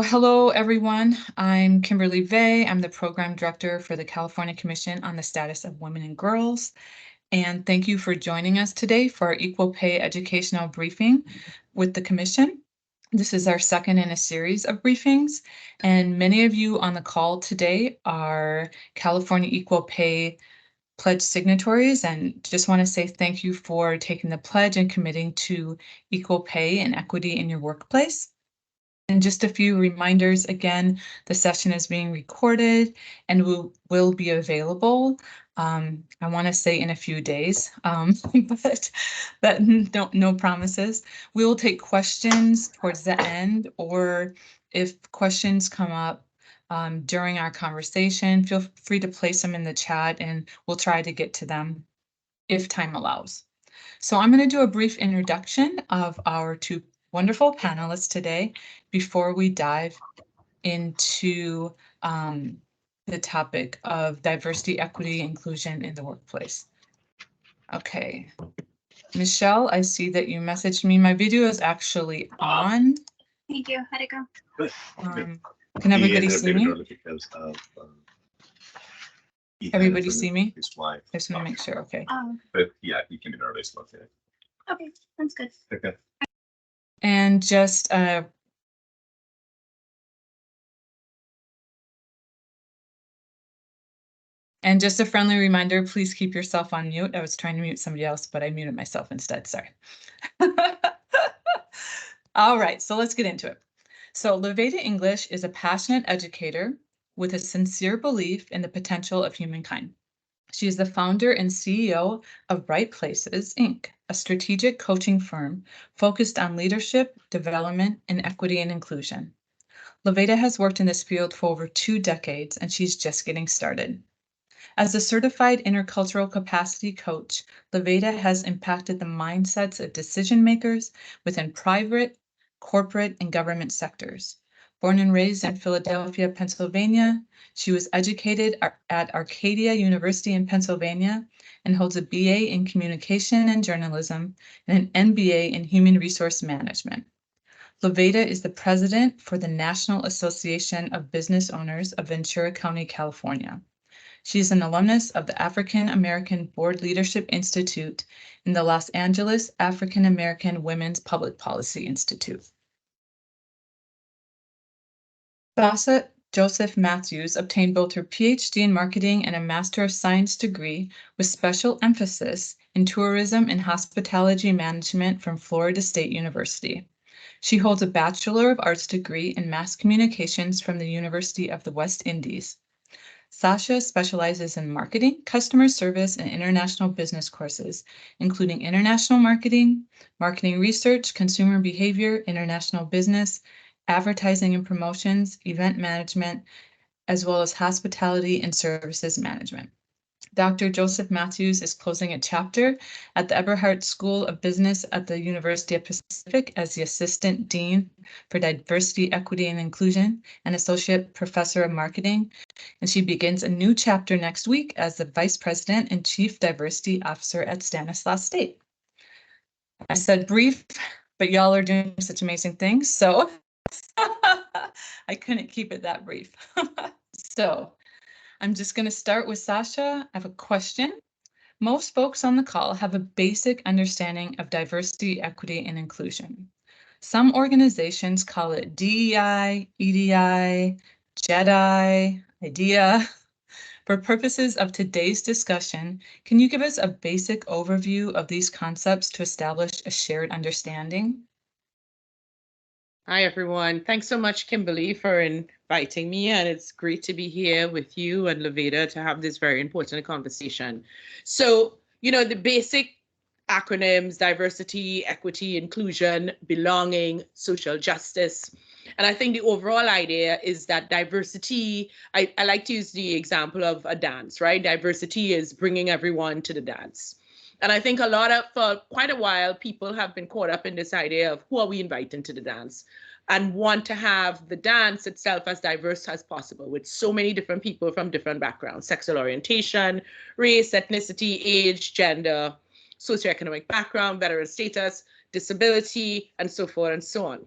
Hello, everyone. I'm Kimberlee Vaye. I'm the Program Director for the California Commission on the Status of Women and Girls. And thank you for joining us today for our Equal Pay Educational Briefing with the Commission. This is our second in a series of briefings, and many of you on the call today are California Equal Pay Pledge signatories, and just want to say thank you for taking the pledge and committing to equal pay and equity in your workplace. And just a few reminders, again, the session is being recorded and will be available, I want to say in a few days, but no promises. We will take questions towards the end, or if questions come up during our conversation, feel free to place them in the chat and we'll try to get to them if time allows. So I'm going to do a brief introduction of our two wonderful panelists today before we dive into the topic of diversity, equity, inclusion in the workplace. Okay. Michelle, I see that you messaged me. My video is actually on. Thank you. How'd it go? Can everybody see me? Everybody see me? His wife. I just want to make sure. Okay. But yeah, he can be nervous about it. Okay, that's good. Okay. And just a friendly reminder, please keep yourself on mute. I was trying to mute somebody else, but I muted myself instead. Sorry. All right, so let's get into it. So LaVada English is a passionate educator with a sincere belief in the potential of humankind. She is the founder and CEO of Right Places, Inc., a strategic coaching firm focused on leadership, development, and equity and inclusion. LaVada has worked in this field for over 2 decades, and she's just getting started. As a certified intercultural capacity coach, LaVada has impacted the mindsets of decision makers within private, corporate, and government sectors. Born and raised in Philadelphia, Pennsylvania, she was educated at Arcadia University in Pennsylvania and holds a BA in Communication and Journalism and an MBA in Human Resource Management. LaVada is the president for the National Association of Business Owners of Ventura County, California. She is an alumnus of the African American Board Leadership Institute and the Los Angeles African American Women's Public Policy Institute. Sacha Joseph-Mathews obtained both her PhD in marketing and a Master of Science degree with special emphasis in tourism and hospitality management from Florida State University. She holds a Bachelor of Arts degree in mass communications from the University of the West Indies. Sacha specializes in marketing, customer service, and international business courses, including international marketing, marketing research, consumer behavior, international business, advertising and promotions, event management, as well as hospitality and services management. Dr. Joseph-Mathews is closing a chapter at the Eberhart School of Business at the University of Pacific as the Assistant Dean for Diversity, Equity, and Inclusion and Associate Professor of Marketing. And she begins a new chapter next week as the Vice President and Chief Diversity Officer at Stanislaus State. I said brief, but y'all are doing such amazing things, so I couldn't keep it that brief. So I'm just going to start with Sacha. I have a question. Most folks on the call have a basic understanding of diversity, equity, and inclusion. Some organizations call it DEI, EDI, JEDI, IDEA. For purposes of today's discussion, can you give us a basic overview of these concepts to establish a shared understanding? Hi, everyone. Thanks so much, Kimberlee, for inviting me. And it's great to be here with you and LaVada to have this very important conversation. So, the basic acronyms: diversity, equity, inclusion, belonging, social justice. And I think the overall idea is that diversity, I like to use the example of a dance, right? Diversity is bringing everyone to the dance. And I think for quite a while, people have been caught up in this idea of who are we inviting to the dance, and want to have the dance itself as diverse as possible with so many different people from different backgrounds: sexual orientation, race, ethnicity, age, gender, socioeconomic background, veteran status, disability, and so forth and so on.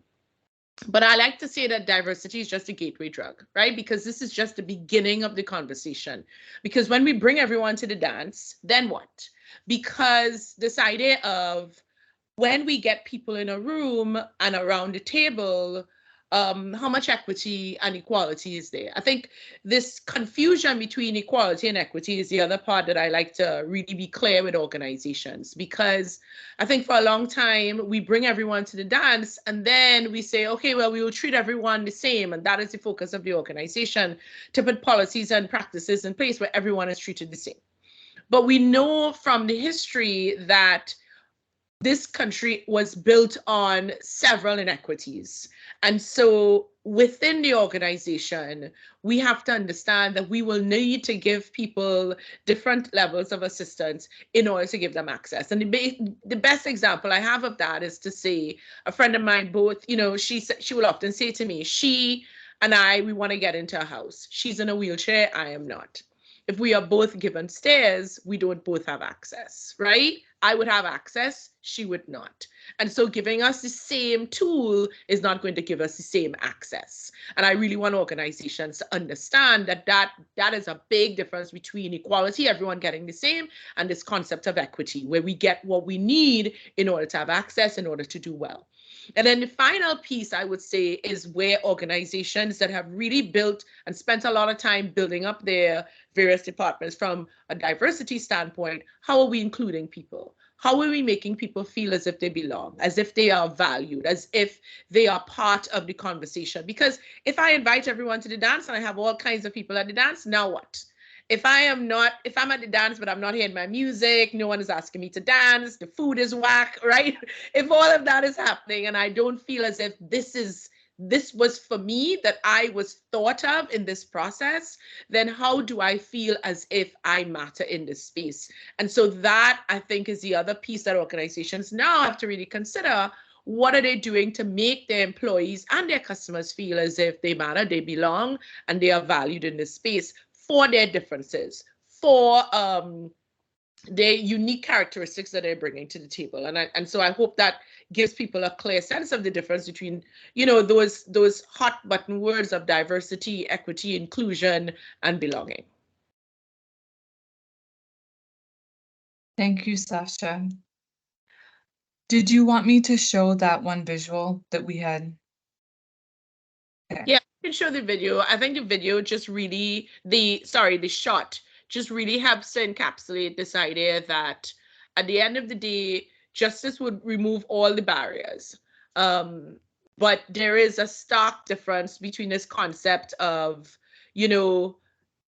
But I like to say that diversity is just a gateway drug, right? Because this is just the beginning of the conversation. Because when we bring everyone to the dance, then what? Because this idea of when we get people in a room and around the table, how much equity and equality is there? I think this confusion between equality and equity is the other part that I like to really be clear with organizations, because I think for a long time we bring everyone to the dance and then we say, okay, well, we will treat everyone the same. And that is the focus of the organization, to put policies and practices in place where everyone is treated the same. But we know from the history that this country was built on several inequities. And so within the organization, we have to understand that we will need to give people different levels of assistance in order to give them access. And the best example I have of that is to say, a friend of mine, both, you know, she will often say to me, she and I, we want to get into a house. She's in a wheelchair, I am not. If we are both given stairs, we don't both have access, right? I would have access, she would not. And so giving us the same tool is not going to give us the same access. And I really want organizations to understand that that is a big difference between equality, everyone getting the same, and this concept of equity, where we get what we need in order to have access, in order to do well. And then the final piece I would say is where organizations that have really built and spent a lot of time building up their various departments from a diversity standpoint, how are we including people? How are we making people feel as if they belong, as if they are valued, as if they are part of the conversation? Because if I invite everyone to the dance and I have all kinds of people at the dance, now what? If I'm at the dance, but I'm not hearing my music, no one is asking me to dance, the food is whack, right? If all of that is happening and I don't feel as if this was for me, that I was thought of in this process, then how do I feel as if I matter in this space? And so that, I think, is the other piece that organizations now have to really consider. What are they doing to make their employees and their customers feel as if they matter, they belong, and they are valued in this space for their differences, for their unique characteristics that they're bringing to the table? And so I hope that gives people a clear sense of the difference between, you know, those hot button words of diversity, equity, inclusion, and belonging. Thank you, Sacha. Did you want me to show that one visual that we had? Okay. Yeah, I can show the video. I think the video just really, the shot just really helps to encapsulate this idea that at the end of the day, justice would remove all the barriers. But there is a stark difference between this concept of, you know,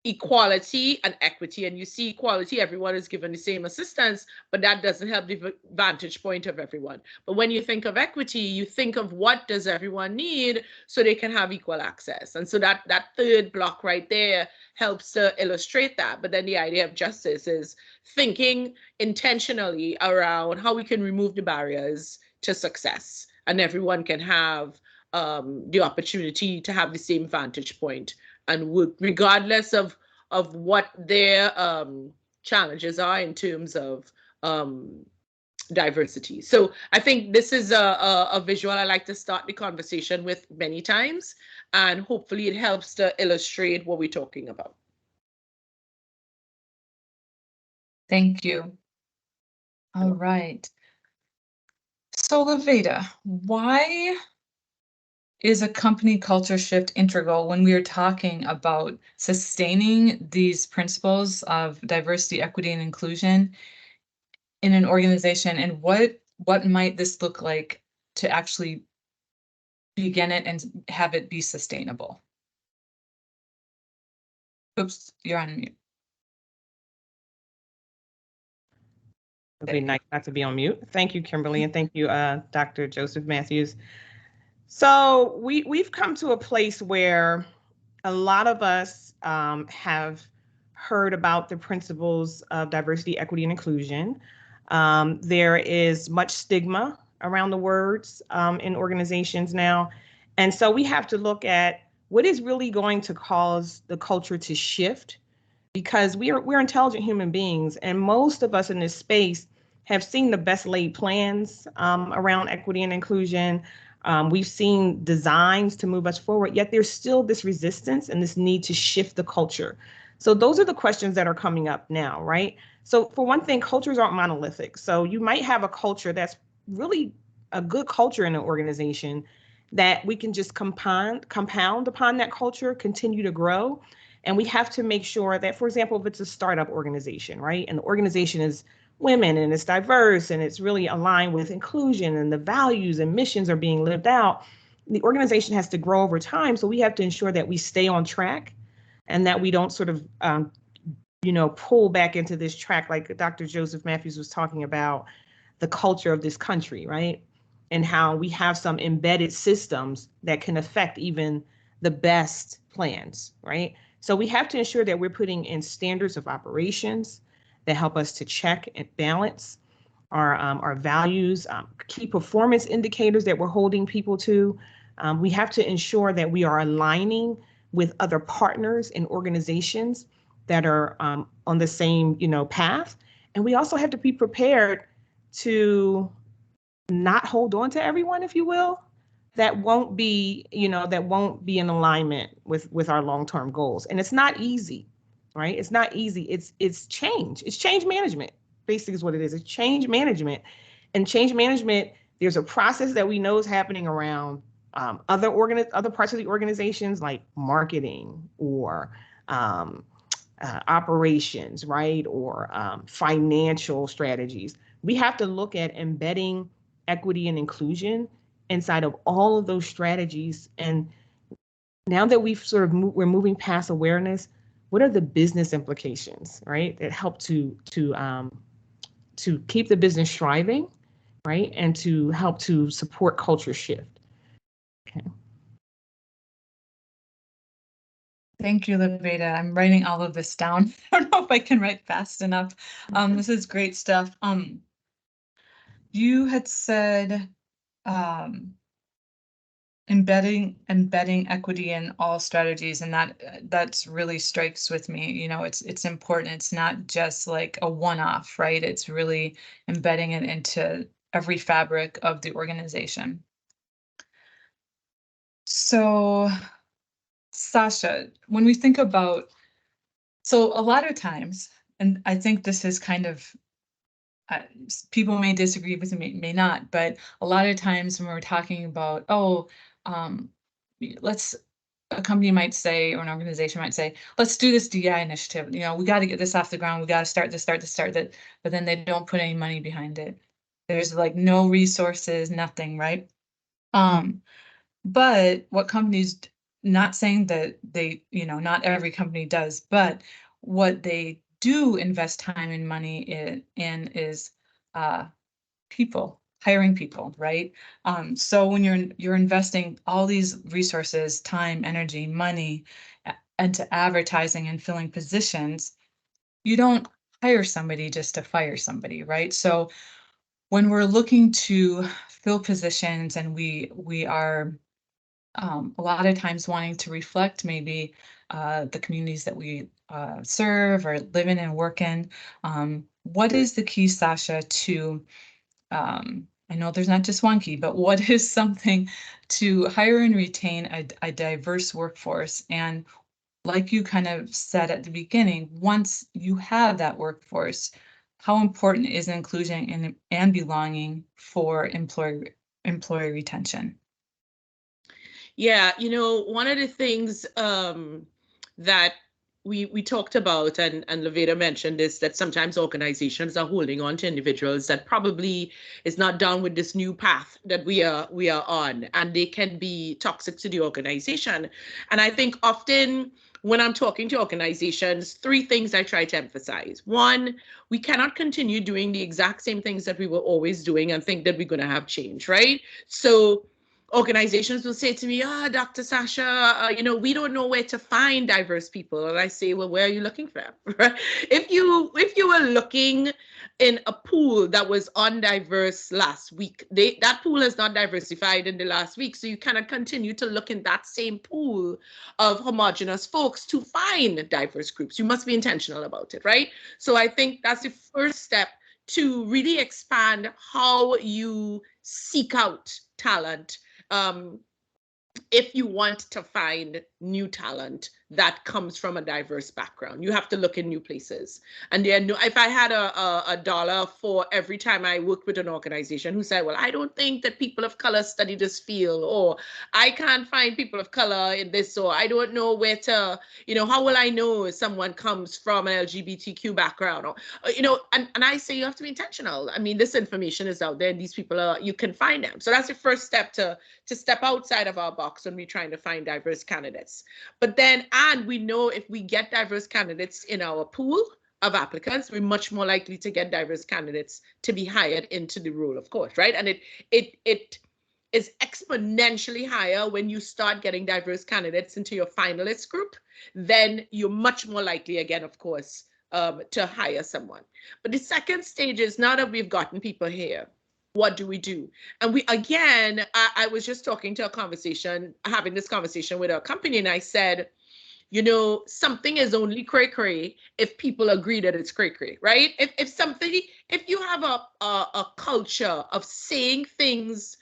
equality and equity. And you see equality, everyone is given the same assistance, but that doesn't help the vantage point of everyone. But when you think of equity, you think of what does everyone need so they can have equal access. And so that third block right there helps to illustrate that. But then the idea of justice is thinking intentionally around how we can remove the barriers to success, and everyone can have the opportunity to have the same vantage point and work regardless of what their challenges are in terms of diversity. So I think this is a visual I like to start the conversation with many times, and hopefully it helps to illustrate what we're talking about. Thank you. All right. So LaVada, why is a company culture shift integral when we are talking about sustaining these principles of diversity, equity, and inclusion in an organization? And what might this look like to actually begin it and have it be sustainable? Oops, you're on mute. It'd be nice not to be on mute. Thank you, Kimberlee, and thank you, Dr. Joseph-Mathews. So we've come to a place where a lot of us have heard about the principles of diversity, equity, and inclusion. There is much stigma around the words in organizations now. And so we have to look at what is really going to cause the culture to shift, because we're intelligent human beings, and most of us in this space have seen the best laid plans around equity and inclusion. We've seen designs to move us forward, yet there's still this resistance and this need to shift the culture. So those are the questions that are coming up now, right? So for one thing, cultures aren't monolithic. So you might have a culture that's really a good culture in an organization that we can just compound upon that culture, continue to grow. And we have to make sure that, for example, if it's a startup organization, right? And the organization is women and it's diverse and it's really aligned with inclusion and the values and missions are being lived out, the organization has to grow over time. So we have to ensure that we stay on track and that we don't sort of, pull back into this track like Dr. Joseph-Mathews was talking about the culture of this country, right? And how we have some embedded systems that can affect even the best plans, right? So we have to ensure that we're putting in standards of operations that help us to check and balance our values, key performance indicators that we're holding people to. We have to ensure that we are aligning with other partners and organizations that are on the same, path. And we also have to be prepared to not hold on to everyone, if you will, that won't be in alignment with our long-term goals. And it's not easy, right? It's not easy. It's change. It's change management, basically is what it is. It's change management. And change management, there's a process that we know is happening around other parts of the organizations like marketing or operations, right? Or financial strategies. We have to look at embedding equity and inclusion inside of all of those strategies. And now that we've we're moving past awareness, what are the business implications, right? That help to keep the business thriving, right? And to help to support culture shift. Okay. Thank you, LaVada. I'm writing all of this down. I don't know if I can write fast enough. This is great stuff. You had said embedding equity in all strategies, and that's really strikes with me. It's important. It's not just like a one-off, right? It's really embedding it into every fabric of the organization. So, Sacha, when we think about, so a lot of times, and I think this is kind of, people may disagree with me, may not, but a lot of times when we're talking about, a company might say, or an organization might say, let's do this DEI initiative. We got to get this off the ground. We got to start that, but then they don't put any money behind it. There's like no resources, nothing, right? But what companies, not saying that they, not every company does, but what they do invest time and money in is people, hiring people, right? So when you're investing all these resources, time, energy, money into advertising and filling positions, you don't hire somebody just to fire somebody, right? So when we're looking to fill positions and we are a lot of times wanting to reflect maybe the communities that we serve or live in and work in. What is the key, Sacha, to, I know there's not just one key, but what is something to hire and retain a diverse workforce? And like you kind of said at the beginning, once you have that workforce, how important is inclusion and belonging for employee retention? Yeah, one of the things that we talked about, and LaVada mentioned this, that sometimes organizations are holding on to individuals that probably is not down with this new path that we are on, and they can be toxic to the organization. And I think often when I'm talking to organizations, three things I try to emphasize. One, we cannot continue doing the exact same things that we were always doing and think that we're going to have change, right? So organizations will say to me, Dr. Sacha, we don't know where to find diverse people. And I say, well, where are you looking for them? If you were looking in a pool that was undiverse last week, that pool is not diversified in the last week. So you cannot continue to look in that same pool of homogenous folks to find diverse groups. You must be intentional about it, right? So I think that's the first step to really expand how you seek out talent if you want to find new talent that comes from a diverse background, you have to look in new places. And then if I had a dollar for every time I worked with an organization who said, well, I don't think that people of color study this field, or I can't find people of color in this, or I don't know where to, how will I know if someone comes from an LGBTQ background, or, and I say you have to be intentional. I mean, this information is out there and these people you can find them. So that's the first step to step outside of our box when we're trying to find diverse candidates. But then, and we know if we get diverse candidates in our pool of applicants, we're much more likely to get diverse candidates to be hired into the role, of course, right? And it is exponentially higher when you start getting diverse candidates into your finalist group. Then you're much more likely, again, of course, to hire someone. But the second stage is, now that we've gotten people here, what do we do? And I was just having this conversation with a company, and I said, something is only cray-cray if people agree that it's cray-cray, right? If you have a culture of saying things,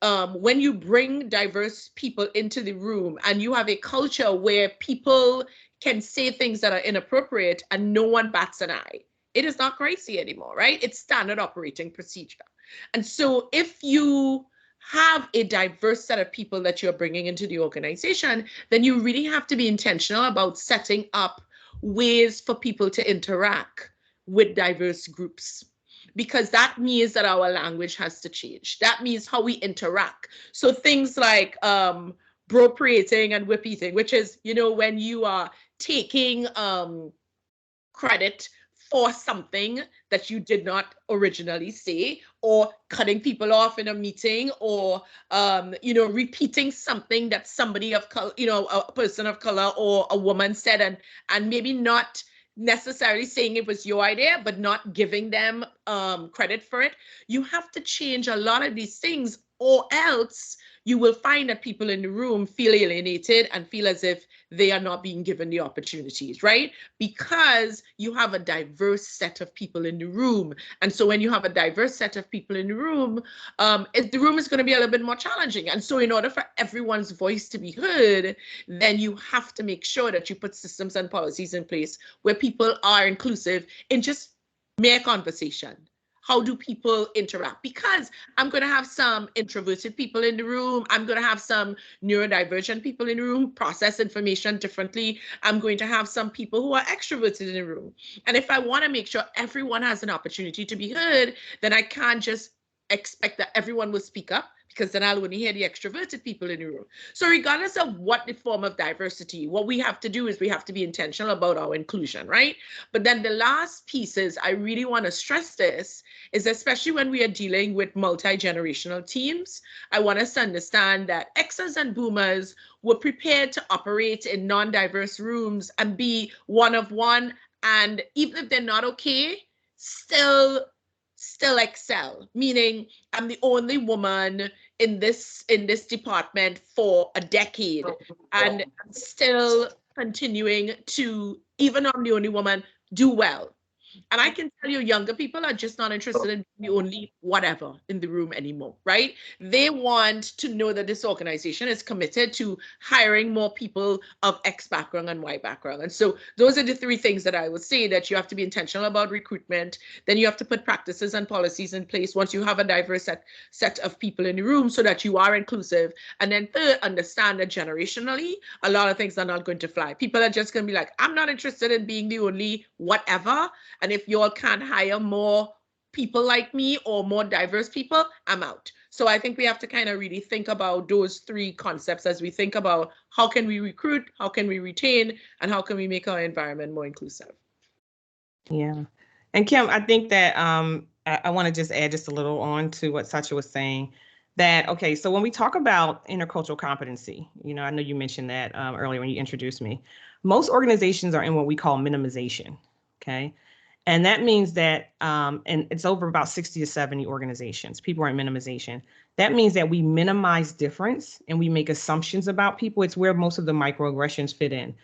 when you bring diverse people into the room and you have a culture where people can say things that are inappropriate and no one bats an eye, it is not crazy anymore, right? It's standard operating procedure. And so if you have a diverse set of people that you're bringing into the organization, then you really have to be intentional about setting up ways for people to interact with diverse groups, because that means that our language has to change. That means how we interact. So things like broprating and whip eating, which is, when you are taking credit for something that you did not originally say, or cutting people off in a meeting, or repeating something that somebody of color, a person of color or a woman said, and maybe not necessarily saying it was your idea, but not giving them credit for it. You have to change a lot of these things, or else you will find that people in the room feel alienated and feel as if they are not being given the opportunities, right? Because you have a diverse set of people in the room. And so when you have a diverse set of people in the room, the room is going to be a little bit more challenging. And so in order for everyone's voice to be heard, then you have to make sure that you put systems and policies in place where people are inclusive in just mere conversation. How do people interact? Because I'm going to have some introverted people in the room. I'm going to have some neurodivergent people in the room, process information differently. I'm going to have some people who are extroverted in the room. And if I want to make sure everyone has an opportunity to be heard, then I can't just expect that everyone will speak up, because then I'll only hear the extroverted people in the room. So regardless of what the form of diversity, what we have to do is we have to be intentional about our inclusion, right? But then the last piece is, I really want to stress this, is especially when we are dealing with multi-generational teams, I want us to understand that Xers and Boomers were prepared to operate in non-diverse rooms and be one of one, and even if they're not okay, still excel, meaning I'm the only woman in this department for a decade, and I'm still continuing to, even though I'm the only woman, do well. And I can tell you, younger people are just not interested in being the only whatever in the room anymore, right? They want to know that this organization is committed to hiring more people of X background and Y background. And so those are the three things that I would say, that you have to be intentional about recruitment. Then you have to put practices and policies in place once you have a diverse set of people in the room, so that you are inclusive. And then third, understand that generationally, a lot of things are not going to fly. People are just going to be like, I'm not interested in being the only whatever. And if you all can't hire more people like me or more diverse people, I'm out. So I think we have to kind of really think about those three concepts as we think about how can we recruit, how can we retain, and how can we make our environment more inclusive. Yeah. And Kim, I think that I want to just add just a little on to what Sacha was saying, that, okay, so when we talk about intercultural competency, I know you mentioned that earlier when you introduced me, most organizations are in what we call minimization, okay? And that means that, and it's over about 60 to 70 organizations, people are in minimization. That means that we minimize difference and we make assumptions about people. It's where most of the microaggressions fit in.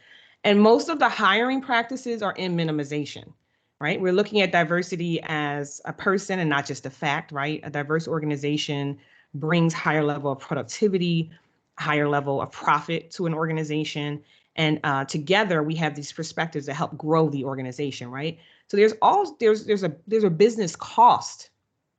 And most of the hiring practices are in minimization, right? We're looking at diversity as a person and not just a fact, right? A diverse organization brings higher level of productivity, higher level of profit to an organization. And together we have these perspectives that help grow the organization, right? So there's a business cost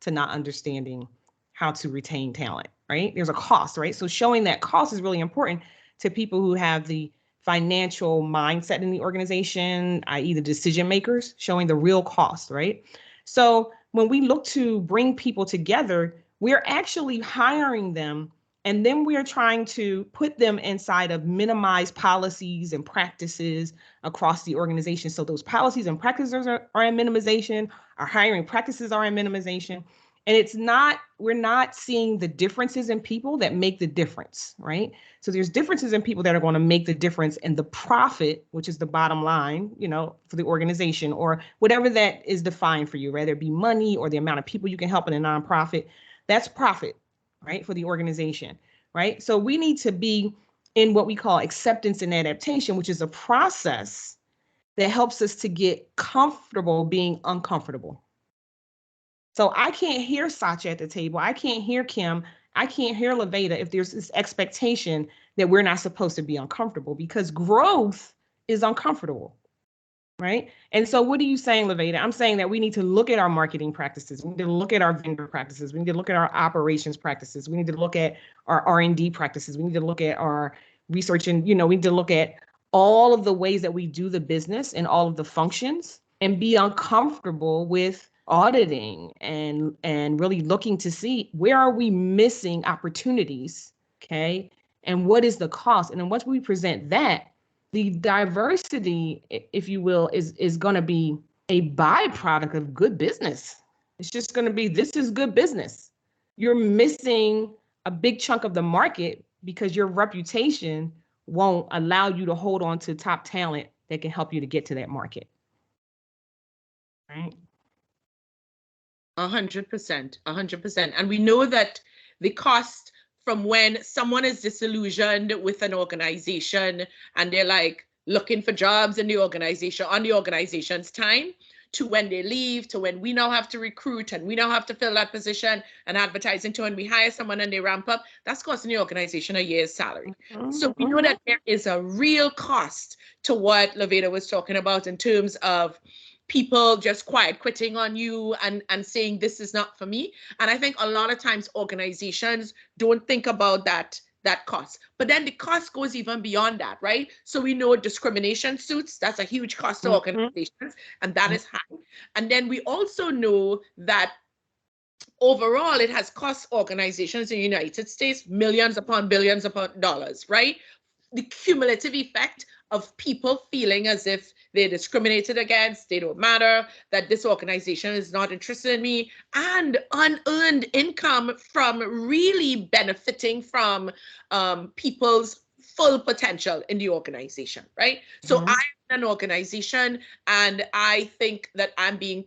to not understanding how to retain talent, right? There's a cost, right? So showing that cost is really important to people who have the financial mindset in the organization, i.e. the decision makers, showing the real cost, right? So when we look to bring people together, we're actually hiring them, and then we're trying to put them inside of minimized policies and practices across the organization. So those policies and practices are in minimization, our hiring practices are in minimization. And we're not seeing the differences in people that make the difference, right? So there's differences in people that are going to make the difference in the profit, which is the bottom line, for the organization, or whatever that is defined for you, whether it be money or the amount of people you can help in a nonprofit. That's profit, right, for the organization, right? So we need to be in what we call acceptance and adaptation, which is a process that helps us to get comfortable being uncomfortable. So I can't hear Sacha at the table. I can't hear Kim. I can't hear LaVada if there's this expectation that we're not supposed to be uncomfortable, because growth is uncomfortable, right? And so what are you saying, LaVada? I'm saying that we need to look at our marketing practices. We need to look at our vendor practices. We need to look at our operations practices. We need to look at our R&D practices. We need to look at our research, and we need to look at all of the ways that we do the business and all of the functions, and be uncomfortable with auditing and really looking to see where are we missing opportunities, okay? And what is the cost? And then once we present that, the diversity, if you will, is going to be a byproduct of good business. It's just going to be, this is good business. You're missing a big chunk of the market because your reputation won't allow you to hold on to top talent that can help you to get to that market. Right? 100%, 100%. And we know that the cost from when someone is disillusioned with an organization and they're like looking for jobs in the organization on the organization's time, to when they leave, to when we now have to recruit and we now have to fill that position and advertising, to when we hire someone and they ramp up, that's costing the organization a year's salary. So we know that there is a real cost to what LaVada was talking about in terms of people just quiet quitting on you and saying this is not for me. And I think a lot of times organizations don't think about that cost. But then the cost goes even beyond that, right? So we know discrimination suits, that's a huge cost to organizations, and that is high. And then we also know that overall it has cost organizations in the United States millions upon billions upon dollars, right? The cumulative effect of people feeling as if they're discriminated against, they don't matter, that this organization is not interested in me, and unearned income from really benefiting from people's full potential in the organization, right? So I'm in an organization and I think that I'm being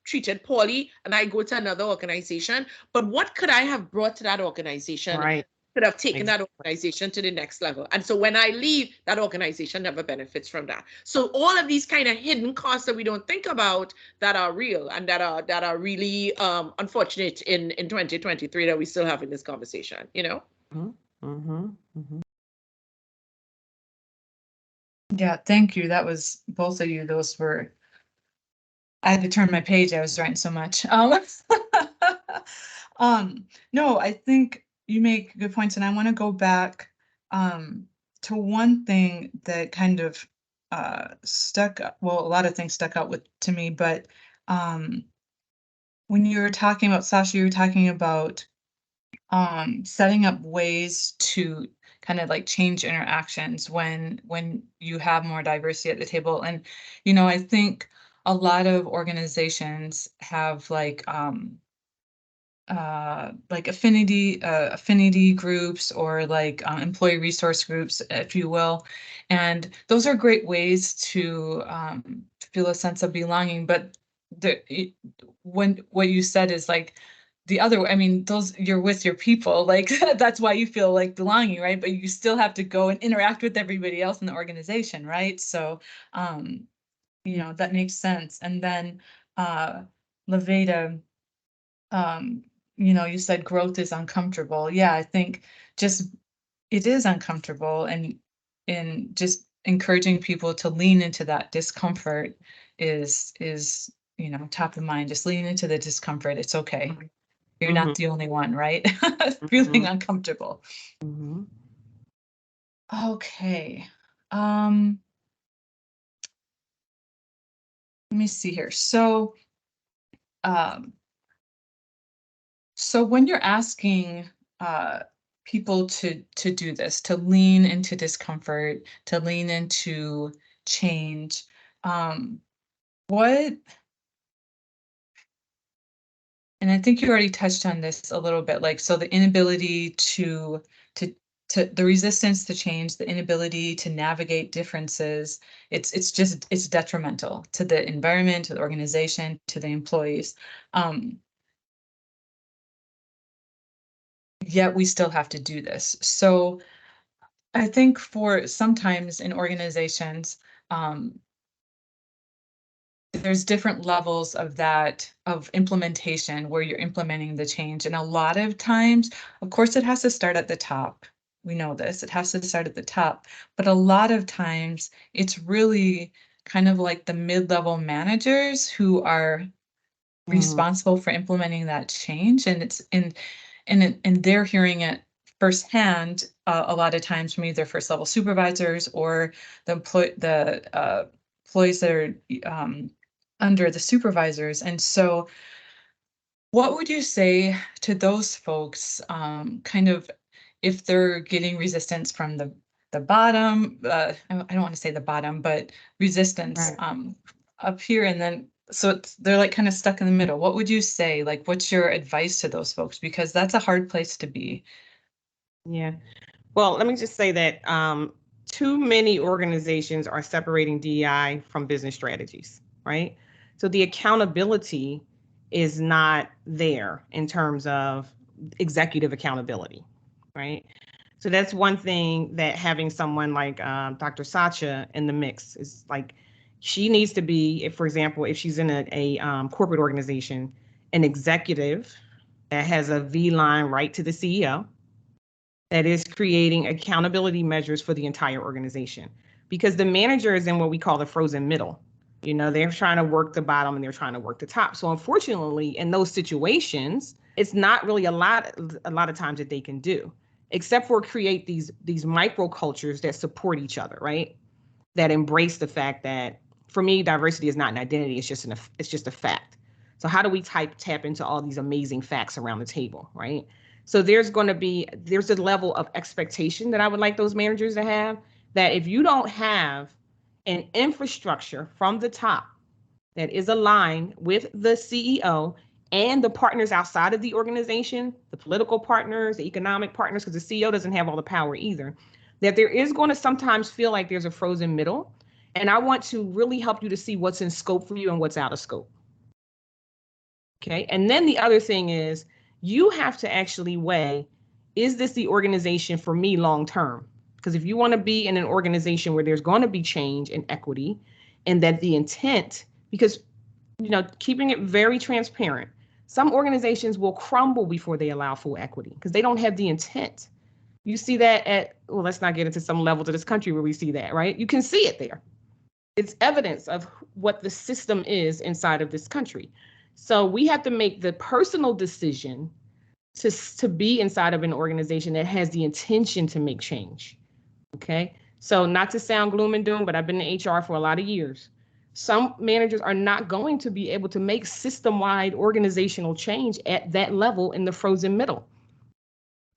treated poorly and I go to another organization, but what could I have brought to that organization? Right. Could have taken that organization to the next level. And so when I leave, that organization never benefits from that. So all of these kind of hidden costs that we don't think about that are real and that are really unfortunate in 2023 that we still have in this conversation, Yeah, thank you. That was both of you. Those were, I had to turn my page. I was writing so much. No, I think you make good points, and I want to go back to one thing that kind of stuck. Well, a lot of things stuck out to me, but when you were talking about Sacha, you were talking about setting up ways to kind of like change interactions when you have more diversity at the table. And I think a lot of organizations have like affinity groups or like employee resource groups, if you will, and those are great ways to feel a sense of belonging. But when what you said is like the other, I mean, those, you're with your people, like that's why you feel like belonging, right? But you still have to go and interact with everybody else in the organization, right? So that makes sense. And then LaVada, you said growth is uncomfortable. Yeah, I think just it is uncomfortable, and just encouraging people to lean into that discomfort is top of mind. Just lean into the discomfort. It's okay. You're not the only one, right? Feeling uncomfortable. Mhm. Okay. Let me see here. So when you're asking people to do this, to lean into discomfort, to lean into change, what, and I think you already touched on this a little bit, like, so the inability to the resistance to change, the inability to navigate differences, it's detrimental to the environment, to the organization, to the employees. Yet we still have to do this. So I think for sometimes in organizations, there's different levels of implementation where you're implementing the change. And a lot of times, of course, it has to start at the top. We know this, it has to start at the top. But a lot of times it's really kind of like the mid-level managers who are responsible for implementing that change. And they're hearing it firsthand a lot of times from either first level supervisors or the employees that are under the supervisors. And so what would you say to those folks, kind of if they're getting resistance from the bottom, I don't want to say the bottom, but resistance up here, and then so they're like kind of stuck in the middle. What would you say? Like, what's your advice to those folks? Because that's a hard place to be. Yeah. Well, let me just say that too many organizations are separating DEI from business strategies, right? So the accountability is not there in terms of executive accountability, right? So that's one thing that having someone like Dr. Sacha in the mix is like, she needs to be, if, for example, if she's in a corporate organization, an executive that has a V line right to the CEO, that is creating accountability measures for the entire organization. Because the manager is in what we call the frozen middle. They're trying to work the bottom and they're trying to work the top. So unfortunately, in those situations, it's not really a lot of times that they can do, except for create these micro cultures that support each other, right? That embrace the fact that, for me, diversity is not an identity, it's just a fact. So how do we tap into all these amazing facts around the table, right? So there's a level of expectation that I would like those managers to have, that if you don't have an infrastructure from the top that is aligned with the CEO and the partners outside of the organization, the political partners, the economic partners, because the CEO doesn't have all the power either, that there is going to sometimes feel like there's a frozen middle. And I want to really help you to see what's in scope for you and what's out of scope. Okay. And then the other thing is, you have to actually weigh, is this the organization for me long term? Because if you want to be in an organization where there's going to be change and equity, and that the intent, because, keeping it very transparent, some organizations will crumble before they allow full equity because they don't have the intent. You see that let's not get into some levels of this country where we see that, right? You can see it there. It's evidence of what the system is inside of this country. So we have to make the personal decision to be inside of an organization that has the intention to make change. Okay. So not to sound gloom and doom, but I've been in HR for a lot of years. Some managers are not going to be able to make system-wide organizational change at that level in the frozen middle.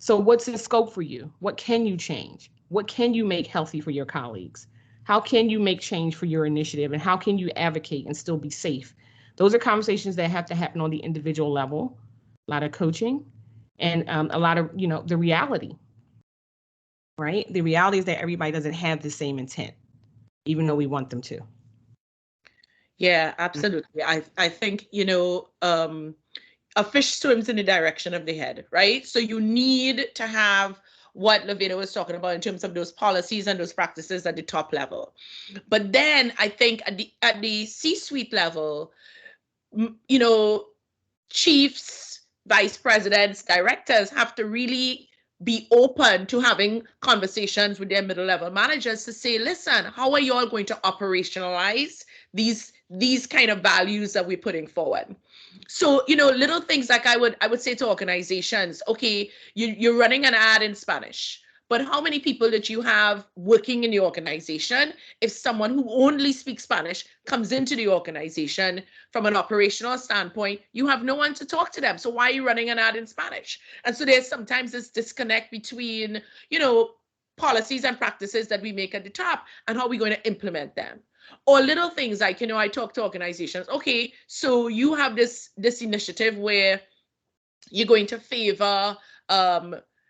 So what's in scope for you? What can you change? What can you make healthy for your colleagues? How can you make change for your initiative? And how can you advocate and still be safe? Those are conversations that have to happen on the individual level, a lot of coaching, and a lot of, the reality, right? The reality is that everybody doesn't have the same intent, even though we want them to. Yeah, absolutely. I think, a fish swims in the direction of the head, right? So you need to have what LaVada was talking about in terms of those policies and those practices at the top level. But then I think at the C-suite level, chiefs, vice presidents, directors have to really be open to having conversations with their middle level managers to say, listen, how are you all going to operationalize these kind of values that we're putting forward? So, little things like I would say to organizations, okay, you're running an ad in Spanish, but how many people that you have working in the organization, if someone who only speaks Spanish comes into the organization from an operational standpoint, you have no one to talk to them. So why are you running an ad in Spanish? And so there's sometimes this disconnect between, policies and practices that we make at the top and how we're going to implement them. Or little things like, I talk to organizations, okay, so you have this initiative where you're going to favor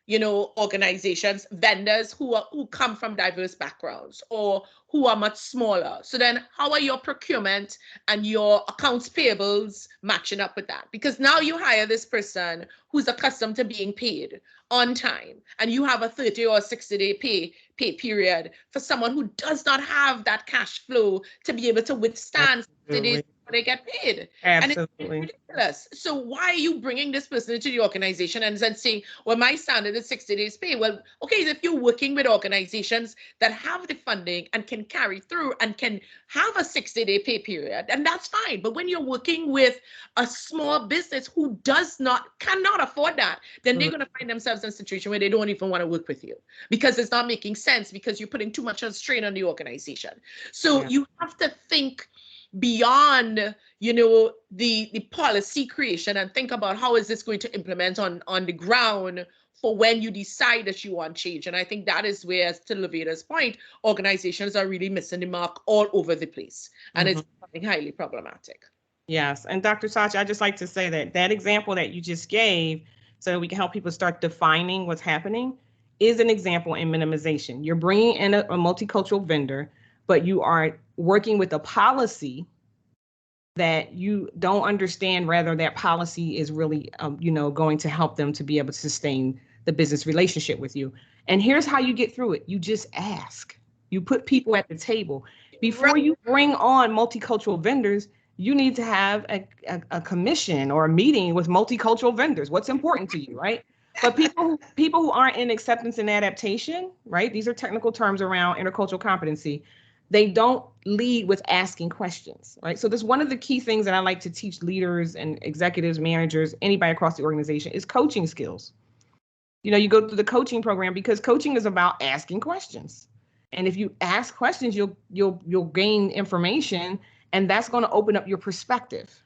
organizations, vendors who come from diverse backgrounds or who are much smaller. So then how are your procurement and your accounts payables matching up with that? Because now you hire this person who's accustomed to being paid on time, and you have a 30 or 60-day pay period for someone who does not have that cash flow to be able to withstand the days before they get paid. Absolutely. And it's ridiculous. So why are you bringing this person into the organization and then saying, well, my standard is 60 days pay? Well, okay, if you're working with organizations that have the funding and can carry through and can have a 60-day pay period, and that's fine. But when you're working with a small business who cannot afford that, then they're going to find themselves in a situation where they don't even want to work with you because it's not making sense, because you're putting too much strain on the organization. So you have to think beyond, the policy creation and think about how is this going to implement on the ground for when you decide that you want change. And I think that is where, to LaVada's point, organizations are really missing the mark all over the place. And it's becoming highly problematic. Yes. And Dr. Sacha, I'd just like to say that example that you just gave, so we can help people start defining what's happening, is an example in minimization. You're bringing in a multicultural vendor, but you are working with a policy that you don't understand, rather that policy is really, going to help them to be able to sustain the business relationship with you. And here's how you get through it. You just ask. You put people at the table. Before you bring on multicultural vendors, you need to have a commission or a meeting with multicultural vendors. What's important to you, right? But people who aren't in acceptance and adaptation, right? These are technical terms around intercultural competency. They don't lead with asking questions, right? So this one of the key things that I like to teach leaders and executives, managers, anybody across the organization is coaching skills. You go through the coaching program because coaching is about asking questions. And if you ask questions, you'll gain information, and that's going to open up your perspective.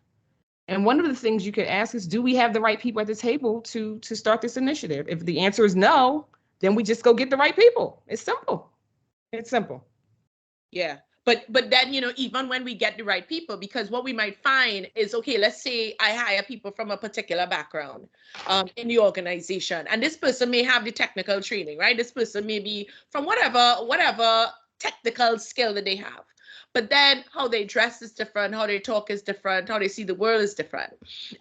And one of the things you could ask is, do we have the right people at the table to start this initiative? If the answer is no, then we just go get the right people. It's simple. It's simple. Yeah. But then, even when we get the right people, because what we might find is, okay, let's say I hire people from a particular background in the organization, and this person may have the technical training, right? This person may be from whatever technical skill that they have. But then how they dress is different, how they talk is different, how they see the world is different.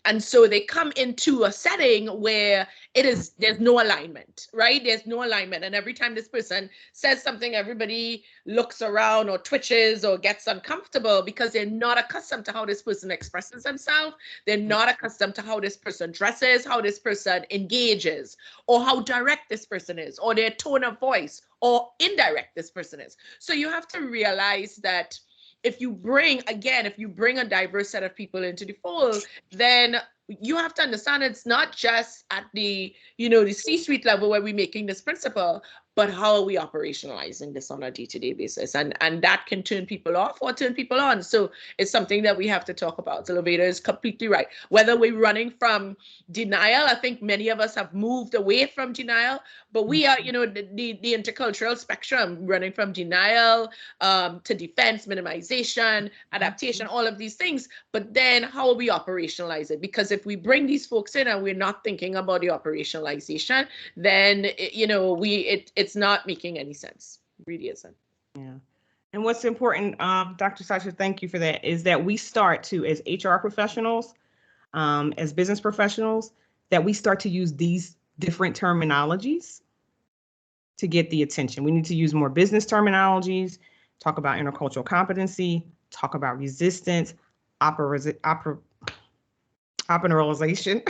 And so they come into a setting where there's no alignment, right? There's no alignment. And every time this person says something, everybody looks around or twitches or gets uncomfortable because they're not accustomed to how this person expresses themselves. They're not accustomed to how this person dresses, how this person engages, or how direct this person is, or their tone of voice, or indirect this person is. So you have to realize that if you bring a diverse set of people into the fold, then you have to understand it's not just at the C-suite level where we're making this principle, but how are we operationalizing this on a day-to-day basis? And that can turn people off or turn people on. So it's something that we have to talk about. So LaVada is completely right. Whether we're running from denial, I think many of us have moved away from denial, but we are, the intercultural spectrum, running from denial to defense, minimization, adaptation, all of these things. But then how will we operationalize it? Because if we bring these folks in and we're not thinking about the operationalization, then it's not making any sense. It really isn't. Yeah. And what's important, Dr. Sacha, thank you for that, is that we start to, as HR professionals, as business professionals, that we start to use these different terminologies to get the attention. We need to use more business terminologies, talk about intercultural competency, talk about resistance, operationalization.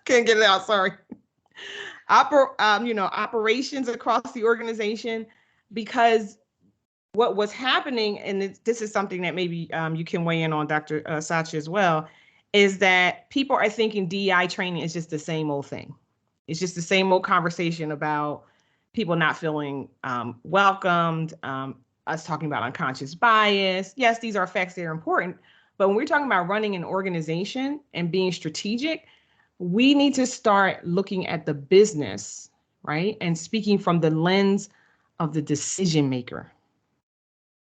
Can't get it out, sorry. Operations across the organization, because what's happening, and this is something that maybe you can weigh in on, Dr. Sacha, as well, is that people are thinking DEI training is just the same old thing. It's just the same old conversation about people not feeling welcomed, us talking about unconscious bias. Yes, these are facts, they're important, but when we're talking about running an organization and being strategic, we need to start looking at the business, right? And speaking from the lens of the decision maker,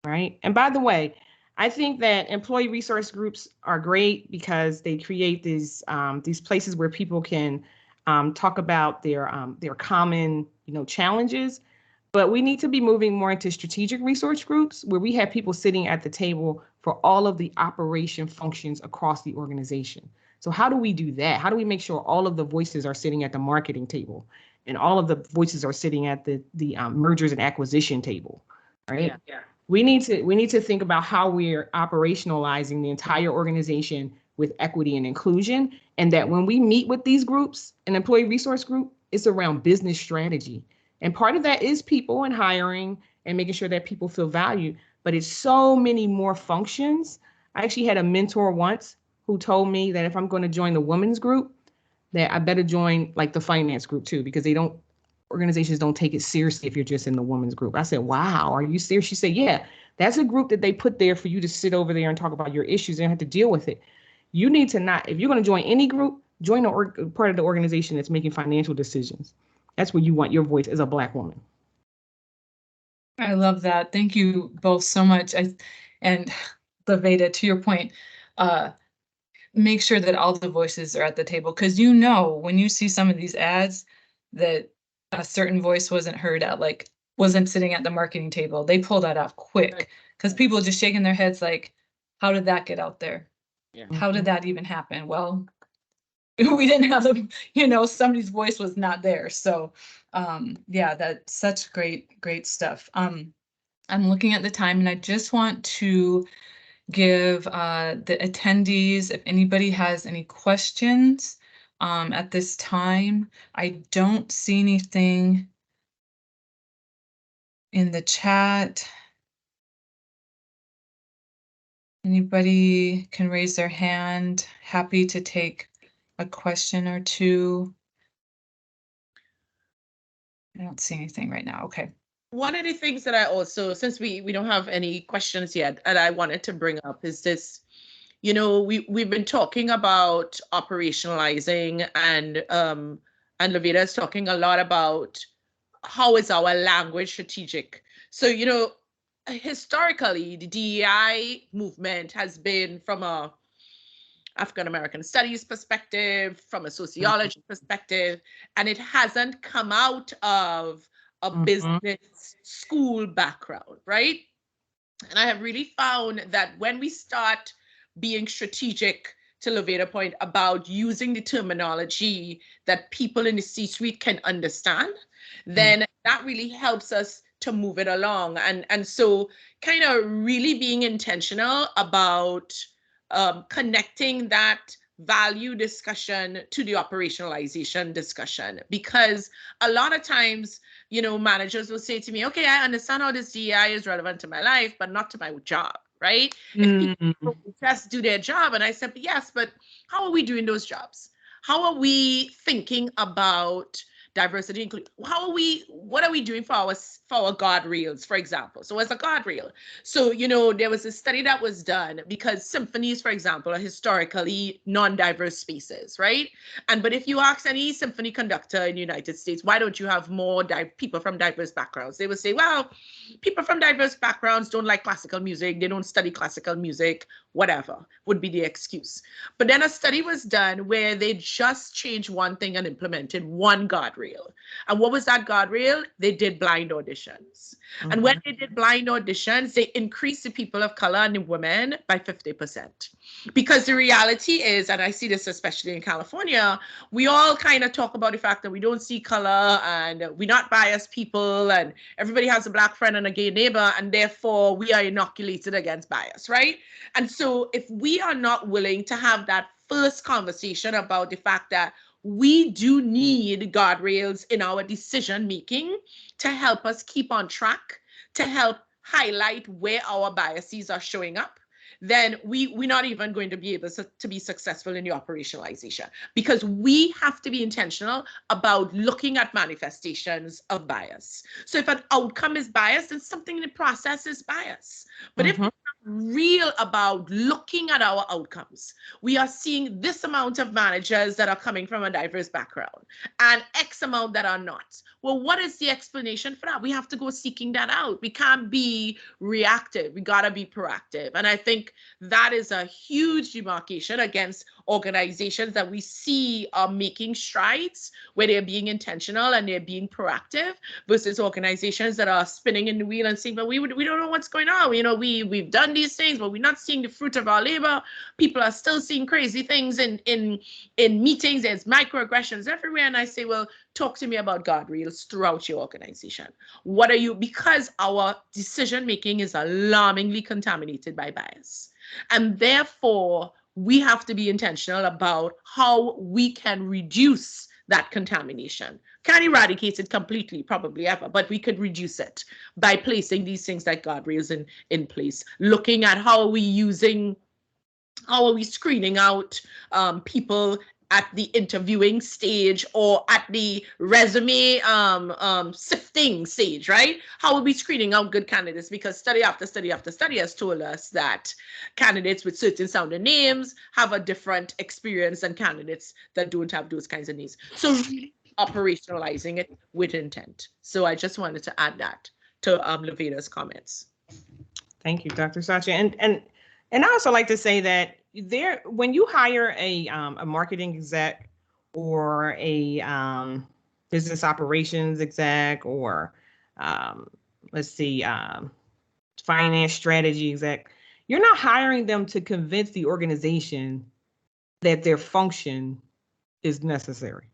right? And by the way, I think that employee resource groups are great because they create these places where people can talk about their common, challenges. But we need to be moving more into strategic resource groups where we have people sitting at the table for all of the operation functions across the organization. So how do we do that? How do we make sure all of the voices are sitting at the marketing table and all of the voices are sitting at the mergers and acquisition table, right? Yeah. We need to think about how we're operationalizing the entire organization with equity and inclusion, and that when we meet with these groups, an employee resource group, it's around business strategy. And part of that is people and hiring and making sure that people feel valued, but it's so many more functions. I actually had a mentor once who told me that if I'm going to join the women's group, that I better join like the finance group too, because organizations don't take it seriously if you're just in the women's group. I said, wow, are you serious? She said, yeah, that's a group that they put there for you to sit over there and talk about your issues and have to deal with it. You need to not, if you're going to join any group, join part of the organization that's making financial decisions. That's where you want your voice as a Black woman. I love that. Thank you both so much. And LaVada, to your point, make sure that all the voices are at the table, because when you see some of these ads that a certain voice wasn't heard at, like wasn't sitting at the marketing table, they pull that off quick because people are just shaking their heads like, how did that get out there? Yeah. How did that even happen? Well, we didn't have them, somebody's voice was not there. So yeah, that's such great stuff. I'm looking at the time and I just want to give the attendees, if anybody has any questions at this time. I don't see anything in the chat. Anybody can raise their hand. Happy to take a question or two. I don't see anything right now. Okay. One of the things that I also, since we don't have any questions yet, and I wanted to bring up is this, we've been talking about operationalizing, and LaVada is talking a lot about how is our language strategic. So, historically, the DEI movement has been from a African American studies perspective, from a sociology perspective, and it hasn't come out of a business school background, right? And I have really found that when we start being strategic, to LaVada's point, about using the terminology that people in the C-suite can understand, then that really helps us to move it along. And so kind of really being intentional about connecting that value discussion to the operationalization discussion, because a lot of times, managers will say to me, okay, I understand how this DEI is relevant to my life, but not to my job, right? If people just do their job, and I said, yes, but how are we doing those jobs? How are we thinking about diversity, inclusion? What are we doing for our guardrails, for example? So as a guardrail, so, there was a study that was done because symphonies, for example, are historically non-diverse spaces, right? But if you ask any symphony conductor in the United States, why don't you have more people from diverse backgrounds? They would say, well, people from diverse backgrounds don't like classical music. They don't study classical music, whatever would be the excuse. But then a study was done where they just changed one thing and implemented one guardrail. And what was that guardrail? They did blind auditions. And when they did blind auditions, they increased the people of color and the women by 50%. Because the reality is, and I see this especially in California, we all kind of talk about the fact that we don't see color and we're not biased people and everybody has a Black friend and a gay neighbor, and therefore we are inoculated against bias, right? And so if we are not willing to have that first conversation about the fact that we do need guardrails in our decision making to help us keep on track, to help highlight where our biases are showing up. Then we're not even going to be able to be successful in the operationalization, because we have to be intentional about looking at manifestations of bias. So if an outcome is biased, then something in the process is biased. But if we're not real about looking at our outcomes, we are seeing this amount of managers that are coming from a diverse background and X amount that are not. Well, what is the explanation for that? We have to go seeking that out. We can't be reactive. We got to be proactive. And I think that is a huge demarcation against organizations that we see are making strides, where they're being intentional and they're being proactive, versus organizations that are spinning in the wheel and saying, but we don't know what's going on. You know, we've done these things, but we're not seeing the fruit of our labor. People are still seeing crazy things in meetings. There's microaggressions everywhere. And I say, well, talk to me about guardrails throughout your organization. What are you, because our decision making is alarmingly contaminated by bias. And therefore, we have to be intentional about how we can reduce that contamination. Can't eradicate it completely, probably ever, but we could reduce it by placing these things like guardrails in place, looking at how are we screening out people at the interviewing stage or at the resume sifting stage, right? How are we screening out good candidates? Because study after study after study has told us that candidates with certain sounding names have a different experience than candidates that don't have those kinds of names. So really operationalizing it with intent. So I just wanted to add that to LaVada's comments. Thank you, Dr. Sacha. And I also like to say that when you hire a marketing exec or a business operations exec or finance strategy exec, you're not hiring them to convince the organization that their function is necessary.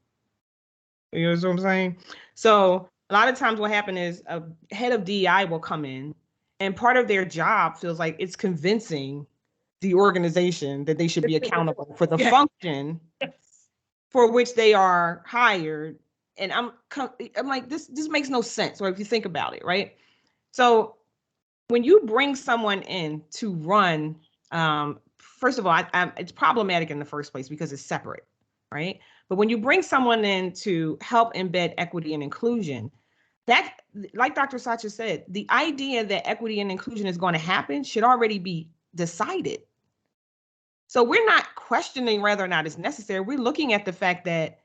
You know what I'm saying? So a lot of times what happens is a head of DEI will come in, and part of their job feels like it's convincing the organization that they should be accountable for the function for which they are hired. And I'm like, this makes no sense. Or if you think about it, right? So when you bring someone in to run, first of all, it's problematic in the first place because it's separate, right? But when you bring someone in to help embed equity and inclusion, that, like Dr. Sacha said, the idea that equity and inclusion is going to happen should already be decided. So we're not questioning whether or not it's necessary. We're looking at the fact that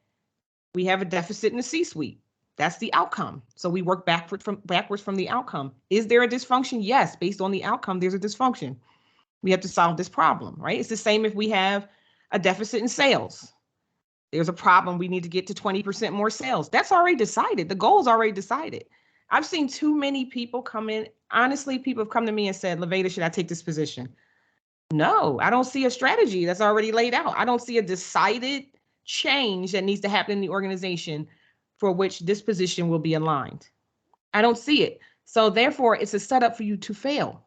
we have a deficit in the C-suite. That's the outcome. So we work backwards from the outcome. Is there a dysfunction? Yes, based on the outcome, there's a dysfunction. We have to solve this problem, right? It's the same if we have a deficit in sales. There's a problem. We need to get to 20% more sales. That's already decided. The goal is already decided. I've seen too many people come in. Honestly, people have come to me and said, LaVada, should I take this position? No, I don't see a strategy that's already laid out. I don't see a decided change that needs to happen in the organization for which this position will be aligned. I don't see it. So therefore, it's a setup for you to fail.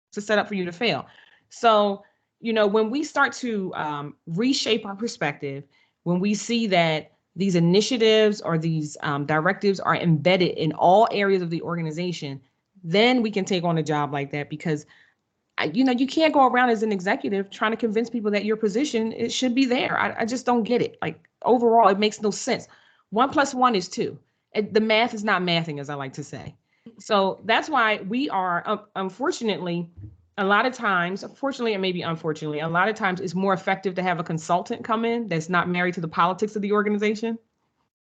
It's a setup for you to fail. So, you know, when we start to reshape our perspective, when we see that these initiatives or these directives are embedded in all areas of the organization, then we can take on a job like that, because you know, you can't go around as an executive trying to convince people that your position, it should be there. I just don't get it. Like, overall, it makes no sense. 1 + 1 is 2. The math is not mathing, as I like to say. So that's why we are, unfortunately, a lot of times, fortunately and maybe unfortunately, a lot of times it's more effective to have a consultant come in that's not married to the politics of the organization,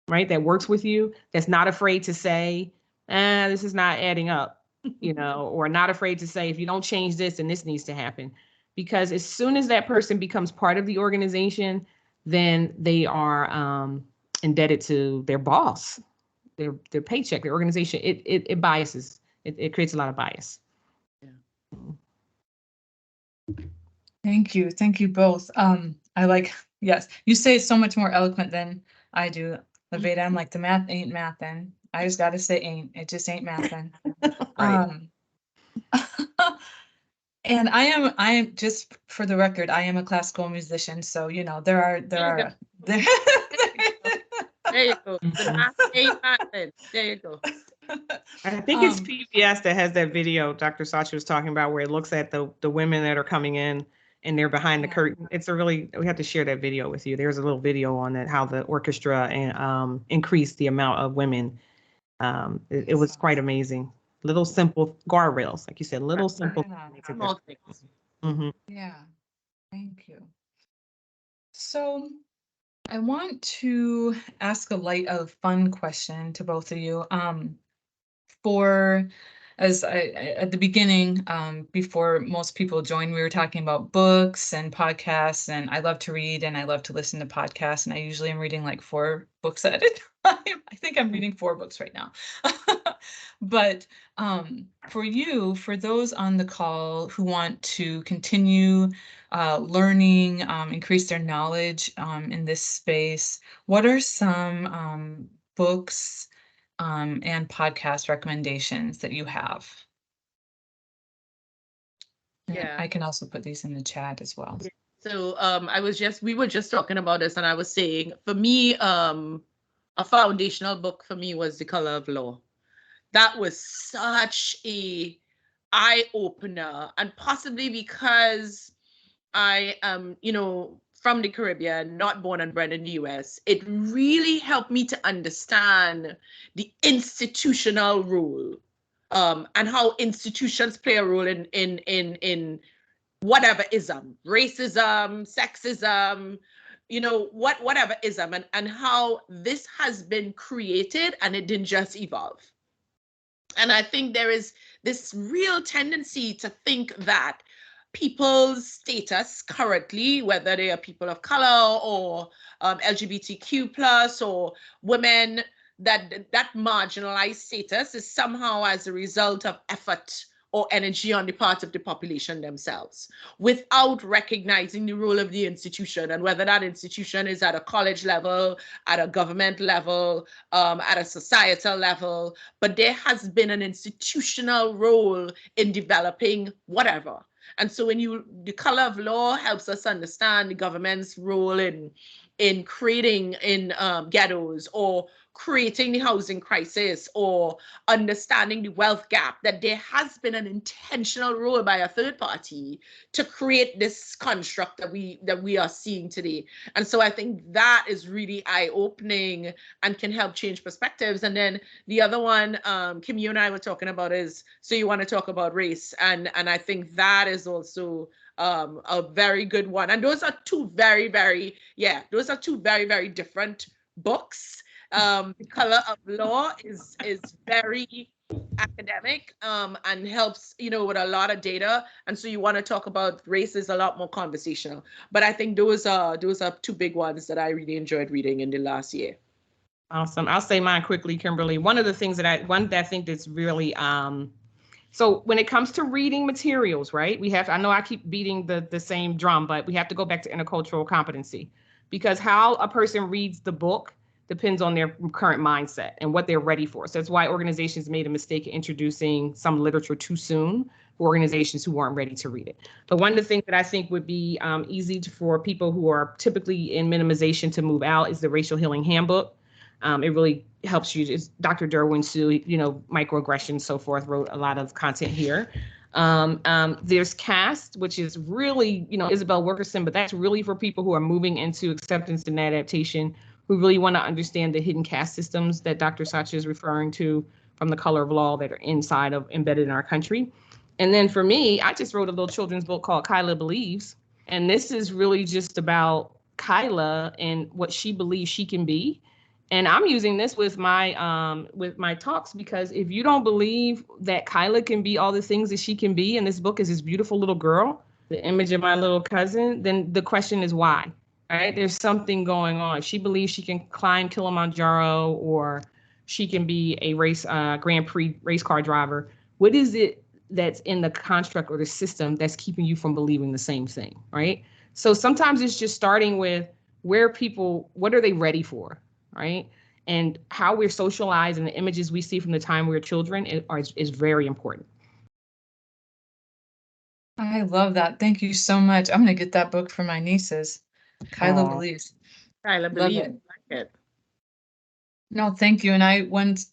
right? That works with you, that's not afraid to say, this is not adding up. You know, or not afraid to say, if you don't change this, then this needs to happen. Because as soon as that person becomes part of the organization, then they are indebted to their boss, their paycheck, their organization. It biases. It creates a lot of bias. Yeah. Thank you both. Yes, you say it so much more eloquent than I do, LaVada. I'm like, the math ain't mathin'. I just gotta say ain't. It just ain't mathin'. Right. And I am just, for the record, I am a classical musician. So, you know, there are There. There you go. The math ain't happening. There you go. I think it's Um, PBS that has that video Dr. Sacha was talking about where it looks at the women that are coming in and they're behind the Yeah. curtain. It's a really, we have to share that video with you. There's a little video on that, how the orchestra and increased the amount of women. It was quite amazing. Little simple guardrails, like you said, little simple. Yeah. makes a Small difference. things. Mhm. Yeah, thank you. So I want to ask a light of fun question to both of you. At the beginning, before most people joined, we were talking about books and podcasts, and I love to read and I love to listen to podcasts, and I usually am reading like 4 books at a time. I think I'm reading 4 books right now. But for those on the call who want to continue learning, increase their knowledge in this space, what are some books and podcast recommendations that you have? And Yeah. I can also put these in the chat as well. So we were just talking about this, and I was saying, for me, a foundational book for me was The Color of Law. That was such a eye opener, and possibly because I am, from the Caribbean, not born and bred in the US, it really helped me to understand the institutional role, and how institutions play a role in whatever ism, racism, sexism, whatever ism, and how this has been created and it didn't just evolve. And I think there is this real tendency to think that people's status currently, whether they are people of color or LGBTQ plus or women, that marginalized status is somehow as a result of effort or energy on the part of the population themselves, without recognizing the role of the institution, and whether that institution is at a college level, at a government level, at a societal level. But there has been an institutional role in developing whatever. And so the Color of Law helps us understand the government's role in creating ghettos, or creating the housing crisis, or understanding the wealth gap, that there has been an intentional role by a third party to create this construct that we are seeing today. And so I think that is really eye-opening and can help change perspectives. And then the other one, Kim, you and I were talking about is, So You Want to Talk About Race. And I think that is also a very good one. And those are two very, very different books. The Color of Law is very academic, and helps, with a lot of data. And So You Want to Talk About Race is a lot more conversational. But I think those are 2 big ones that I really enjoyed reading in the last year. Awesome. I'll say mine quickly, Kimberlee. One of the things that I think that's really, so when it comes to reading materials, right, I know I keep beating the same drum, but we have to go back to intercultural competency, because how a person reads the book depends on their current mindset and what they're ready for. So that's why organizations made a mistake in introducing some literature too soon for organizations who weren't ready to read it. But one of the things that I think would be easy for people who are typically in minimization to move out is the Racial Healing Handbook. It really helps you. It's Dr. Derwin Sue, microaggressions, so forth, wrote a lot of content here. There's CAST, which is really, Isabel Wilkerson, but that's really for people who are moving into acceptance and adaptation, who really want to understand the hidden caste systems that Dr. Sacha is referring to from The Color of Law that are embedded in our country. And then for me, I just wrote a little children's book called Kyla Believes. And this is really just about Kyla and what she believes she can be. And I'm using this with my talks, because if you don't believe that Kyla can be all the things that she can be, and this book is this beautiful little girl, the image of my little cousin, then the question is why, right? There's something going on. If she believes she can climb Kilimanjaro, or she can be a Grand Prix race car driver, what is it that's in the construct or the system that's keeping you from believing the same thing, right? So sometimes it's just starting with what are they ready for? Right? And how we're socialized and the images we see from the time we were children is very important. I love that. Thank you so much. I'm going to get that book for my nieces. Kyla Believes. Kyla, Love believe it. it. No, thank you. And I once,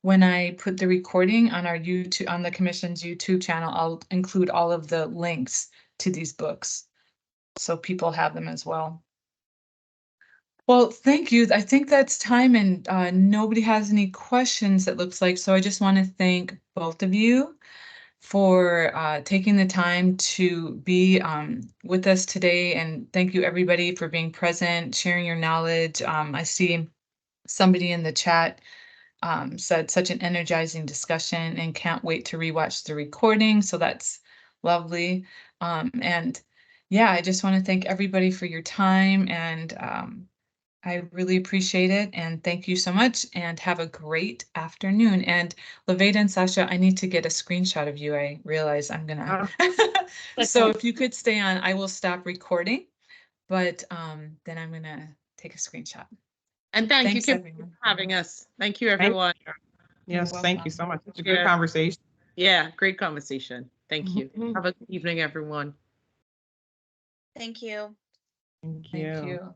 when I put the recording on our YouTube, on the commission's YouTube channel, I'll include all of the links to these books, so people have them as well. Well, thank you. I think that's time, and nobody has any questions, it looks like. So I just want to thank both of you for taking the time to be with us today. And thank you, everybody, for being present, sharing your knowledge. I see somebody in the chat said such an energizing discussion and can't wait to rewatch the recording. So that's lovely. And yeah, I just want to thank everybody for your time, and I really appreciate it. And thank you so much, and have a great afternoon. And LaVada and Sacha, I need to get a screenshot of you. I realize I'm gonna. So if you could stay on, I will stop recording, but then I'm gonna take a screenshot. And thank Thanks, you, Kim, everyone. for having us. Thank you, everyone. Yes, You're thank you welcome. so much. It's a good Yeah. conversation. Yeah, great conversation. Thank you. Mhm. Have a good evening, everyone. Thank you. Thank Thank you. you.